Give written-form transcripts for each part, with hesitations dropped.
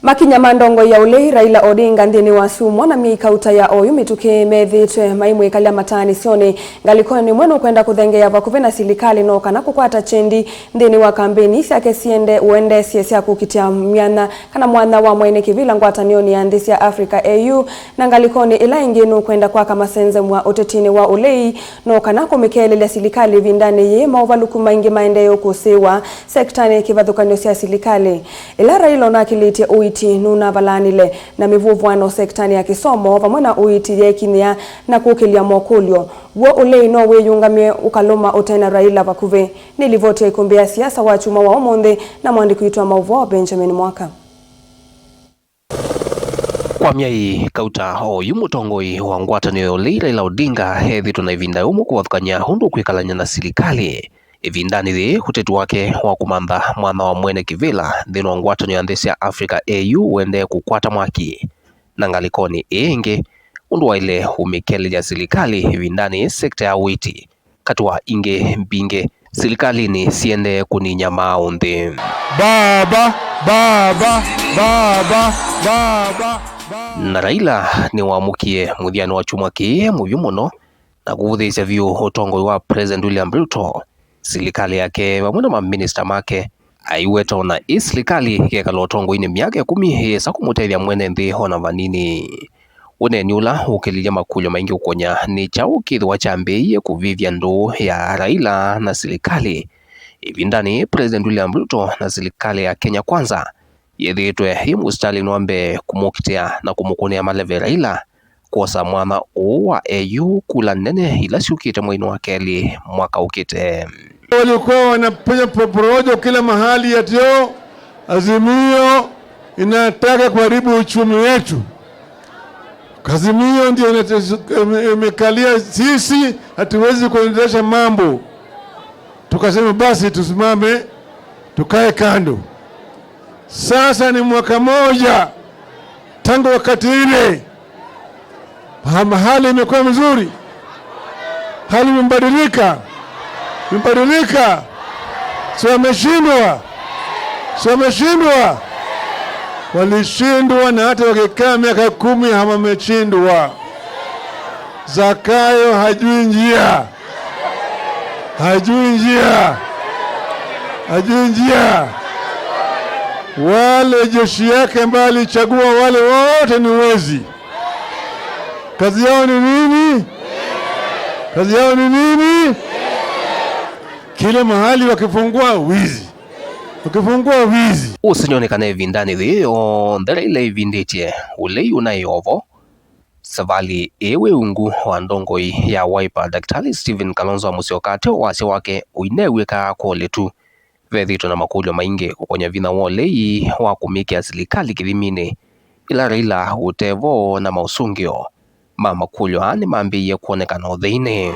Makinya mandongo ya ule Raila Odinga ndini wasumwa na miikauta ya oyu mituke methitwe maimwe kalia matani sioni ngalikoni mwenu kwenda kuthengea vakuve na silikali no kana kukwata chendi ndini wa kampeni siake siende uende siya kukitia miana kana mwana wa mwene kivila ngwatanioni ya ndisi ya Africa AU na ngalikoni ila ingenu kwenda kwa kama senze mwa utetini wa ulei no kana kumikele ya silikali vindani ye mauvaluku maingi maendeyo kusiwa sektani kivadhukanyo siya silikali ila Raila nakilitia nuna valanile na mivuvwano sektani ya kisomo vamwena uiti yekinia na kukilia mokulyo wo ule ino weyungamye ukaloma utena Raila vakuve nilivote ikumbia siasa wa chuma wa omonde na mwandi kuitwa mauvo Benjamin Mwaka. Kwa miai kauta oyu mutongoi wa ngwatanio ule Raila Odinga hethi tunaivinda umu kuwathukanya hundu kuikalanya na silikali ivindani thi hutetu wake wa kumantha mwana wa mwene kivila thino wa ngwatanio ya nthisi ya Africa AU wende kukwata mwaki na ngalikoni ingi undu wa ile umikele ya silikali ivindani sekta ya witi katua inge mbinge silikali ni siende kuninya maunthi baba baba baba baba na Raila ni wamukie muthiano wa chumwaki muyu muno na kuvuthisya vyu utongoi wa President William Ruto silikali yake wamwena maminista make aiweto na isilikali kekala utongoi-ini miaka 10 yesa kumutethya mwene nthi hona vanini uneni ula ukililya makulyo maingi ukonya ni chau kithwa chambiie kuvivya ndu ya Raila na silikali ivindani President William Ruto na silikali ya Kenya Kwanza yethitwe himu Stalin wambe kumukitia na kumukunea maleve Raila kuosa mwana wa AU kula nene ila siukite mwinu wa keli mwaka ukite. Walikuwa wanapenya porojo kila mahali yatio Azimio inataka kuharibu uchumi wetu. Azimio ndio imekalia sisi hatuwezi kuendelesha mambo. Tukasema basi tusimame tukae kando. Sasa ni mwaka moja tangu wakati ile. Hali imekuwa mzuri. Hali imebadilika. So wameshindwa. Walishindwa na hata wakikaa miaka 10 hawameshindwa. Zakayo hajui njia. Wale jeshi yake ambao alichagua wale wote ni wezi. Kazi yao ni nini? Kila mahali wakifungua wizi. Usinionekane vindani thiyo ndere ile vinditie ule unayovo savali ewe ungu wa ndongoi ya Wiper Daktari Stephen Kalonzo Musyoka wase wake uineweka kole tu vethito na makulyo maingi kukonya vina wolei wa kumikia silikali kithimini ila Raila utevo na mausungio makulyo ani mambiye kuonekana utheine.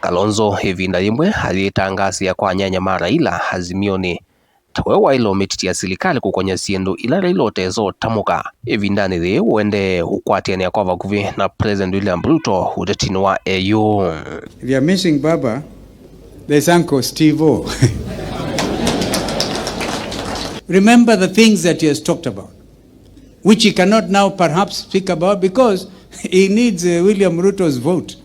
Kalonzo hivinda imwe alitangasia kwa nyanya ma Raila Azimioni tawe wa ilo mititia silikali kukonya siendo ila Raila otezo tamuka ivindani thi uende ukwatiania kwa vakuvi na President William Ruto utetini wa AU. If you are missing Baba, there's Uncle Steve-O. Remember the things that he has talked about, which he cannot now perhaps speak about because he needs William Ruto's vote.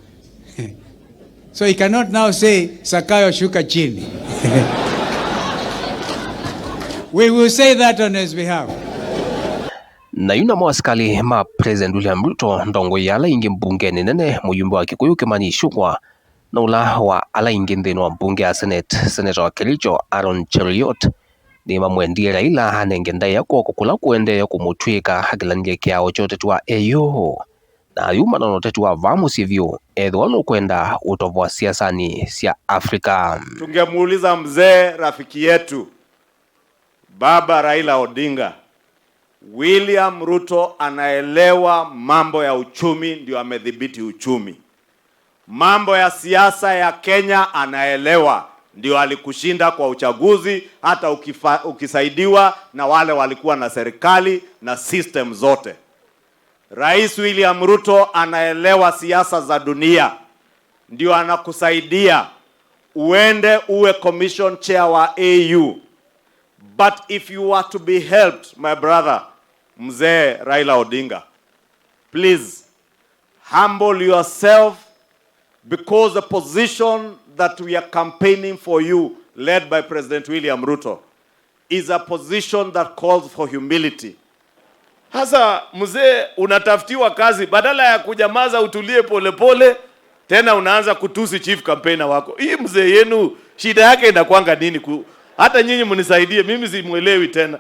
So he cannot now say, Sakayo shuka chini. We will say that on his behalf. Na yuna mwaskali ma President William Ruto ndongo yala ingi mbungeni nene muyumbe wa Kikuyu Kimani Ichung'wah na ula wa ala ingi nthini wa mbunge ya Senator wa Kericho Aaron Cheruiyot ni mamwendie Raila hanenge ndaya kwa kukula kuendeya kumutwika hakilanie kiao chote wa AU na yuma na notetu wa vamu sivyo edhwalo kwenda utovu siasani sia Afrika. Tungemuuliza mzee rafiki yetu Baba Raila Odinga, William Ruto anaelewa mambo ya uchumi, ndio amedhibiti uchumi. Mambo ya siasa ya Kenya anaelewa, ndio alikushinda kwa uchaguzi hata ukisaidiwa na wale walikuwa na serikali na system zote. Rais William Ruto anaelewa siasa za dunia, ndio anakusaidia uende uwe commission chair wa AU. But if you are to be helped, my brother, Mzee Raila Odinga, please humble yourself, because the position that we are campaigning for you, led by President William Ruto, is a position that calls for humility. Hasa mzee, unatafutiwa kazi, badala ya kujamaza utulie polepole, tena unaanza kutusi chief campaigner wako. Hii mzee yenu shida yake inakuanga nini? Hata nyinyi mnisaidie, mimi simuelewi tena.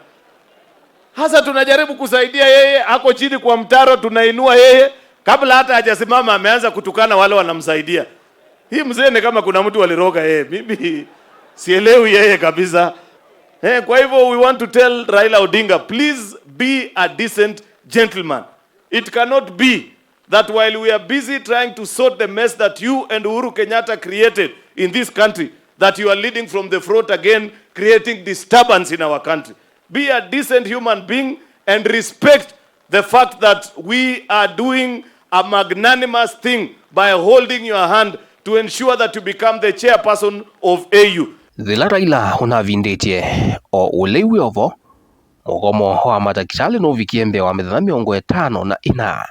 Hasa tunajaribu kusaidia yeye, ako chini kwa mtaro, tunainua yeye, kabla hata hajasimama ameanza kutukana wale wanamsaidia. Hii mzee ni kama kuna mtu waliroga yeye. Mimi sielewi yeye kabisa. Kwa hivyo we want to tell Raila Odinga, please be a decent gentleman. It cannot be that while we are busy trying to sort the mess that you and Uhuru Kenyatta created in this country, that you are leading from the front again, creating disturbance in our country. Be a decent human being and respect the fact that we are doing a magnanimous thing by holding your hand to ensure that you become the chairperson of AU. Thila Raila unavindetie o ulewi ovo mugomo wa madakitari no vikiembe wa mithana 54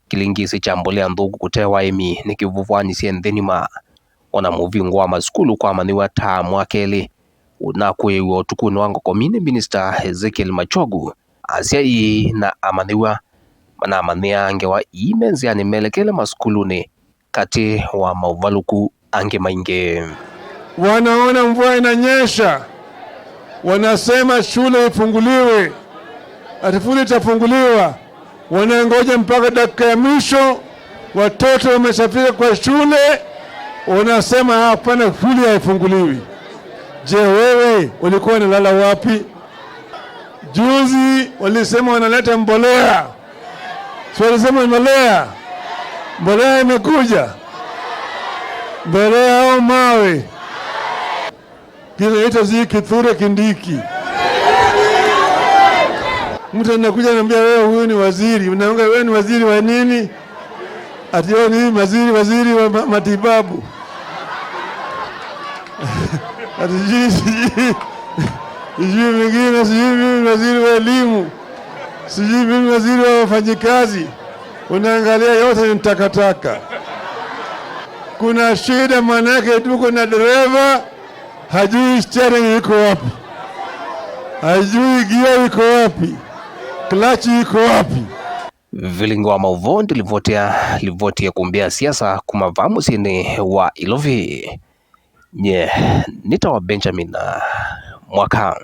kilingisi cha mbolea nthuku kutewa emi ni kivuvwanisie nthenima ona muvingo wa masukulu kwa maniwa ta mwakeli na kwewa utukuni wa Ngokomini Minister Ezekiel Machogu asiai na amaniwa mana amania angewa imenzi animelekele maskuluni kati wa mauvaluku ange mainge. Wanaona mvua inanyesha, wanasema shule ifunguliwe, shule itafunguliwa, wanangoja mpaka dakika ya mwisho, watoto wameshafika kwa shule, wanasema hapana, shule haifunguliwi. Je, wewe ulikuwa unalala wapi? Juzi walisema wanaleta mbolea, sio walisema mbolea imekuja, mbolea au mawe kile zi Kithure Kindiki. Mtu anakuja anambia wewe huyu ni waziri, unaongea wewe ni waziri wa nini? Ati wewe ni waziri wa matibabu. Ati sijui mwingine, sijui mimi waziri wa elimu, sijui mimi waziri wa wafanyikazi. Unaangalia yote ni takataka. Kuna shida, manake tuko na dereva hajui steering iko wapi, hajui gear iko wapi, clutch iko wapi. Vilingo wa mauvondi livotia kumbia siasa kumavamu sini wa Ilovi. Nye nita wa Benjamin Mwaka.